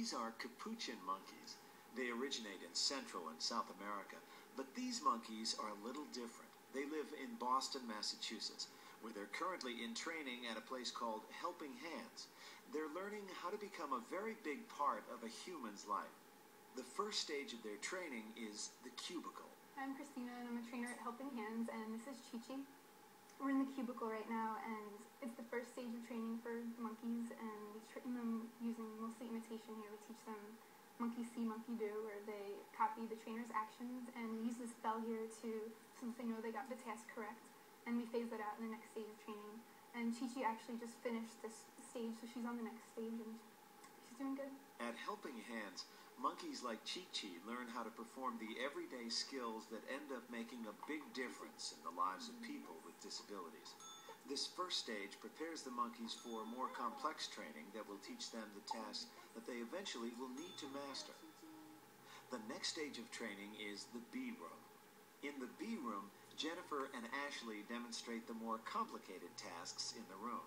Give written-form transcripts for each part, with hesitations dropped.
These are capuchin monkeys. They originate in Central and South America, but these monkeys are a little different. They live in Boston, Massachusetts, where they're currently in training at a place called Helping Hands. They're learning how to become a very big part of a human's life. The first stage of their training is the cubicle. I'm Christina, and I'm a trainer at Helping Hands, and this is Chi-Chi. We're in the cubicle right now, and it's the first stage of training for the monkeys, and we train them using mostly imitation here. We teach them monkey see, monkey do, where they copy the trainer's actions, and we use this bell here so they know they got the task correct, and we phase that out in the next stage of training. And Chi-Chi actually just finished this stage, so she's on the next stage, and she's doing good. At Helping Hands, monkeys like Chi-Chi learn how to perform the everyday skills that end up making a big difference in the lives of people with disabilities. This first stage prepares the monkeys for more complex training that will teach them the tasks that they eventually will need to master. The next stage of training is the B room. In the B room, Jennifer and Ashley demonstrate the more complicated tasks in the room.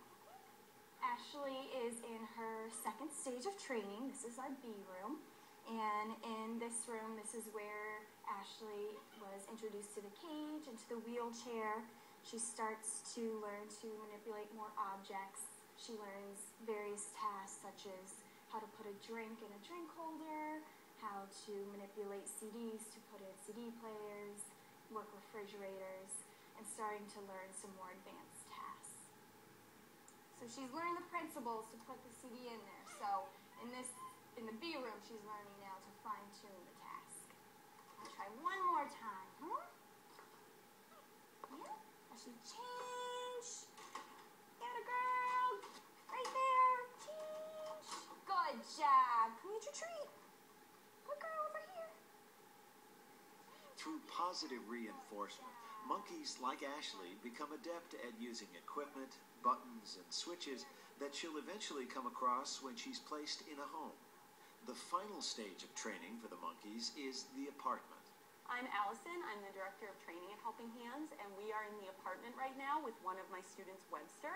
Ashley is in her second stage of training. This is our B room. And in this room, this is where Ashley was introduced to the cage and to the wheelchair. She starts to learn to manipulate more objects. She learns various tasks such as how to put a drink in a drink holder, how to manipulate CDs to put in CD players, work refrigerators, and starting to learn some more advanced tasks. So she's learning the principles to put the CD in there. So in the B room, she's learning now to fine-tune the task. I'll try one more time, huh? Yeah? Ashley, change. Got a girl. Right there. Change. Good job. Come eat your treat. Good girl over here. Through positive reinforcement, monkeys like Ashley become adept at using equipment, buttons, and switches that she'll eventually come across when she's placed in a home. The final stage of training for the monkeys is the apartment. I'm Allison. I'm the Director of Training at Helping Hands, and we are in the apartment right now with one of my students, Webster.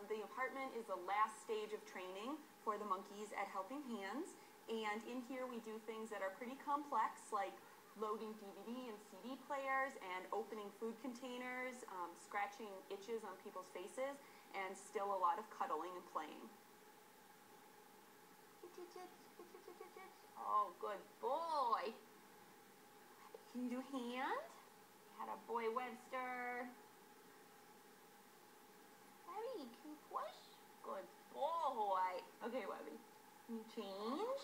The apartment is the last stage of training for the monkeys at Helping Hands, and in here we do things that are pretty complex, like loading DVD and CD players and opening food containers, scratching itches on people's faces, and still a lot of cuddling and playing. Oh, good boy. Can you do hand? Had a boy, Webster. Webby, can you push? Good boy. Okay, Webby. Can you change?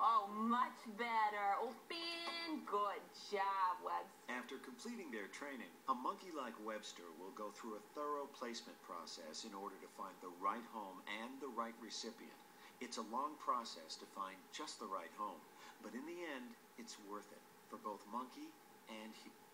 Oh, much better. Open. Good job, Webster. After completing their training, a monkey like Webster will go through a thorough placement process in order to find the right home and the right recipient. It's a long process to find just the right home, but in the end, it's worth it for both monkey and human.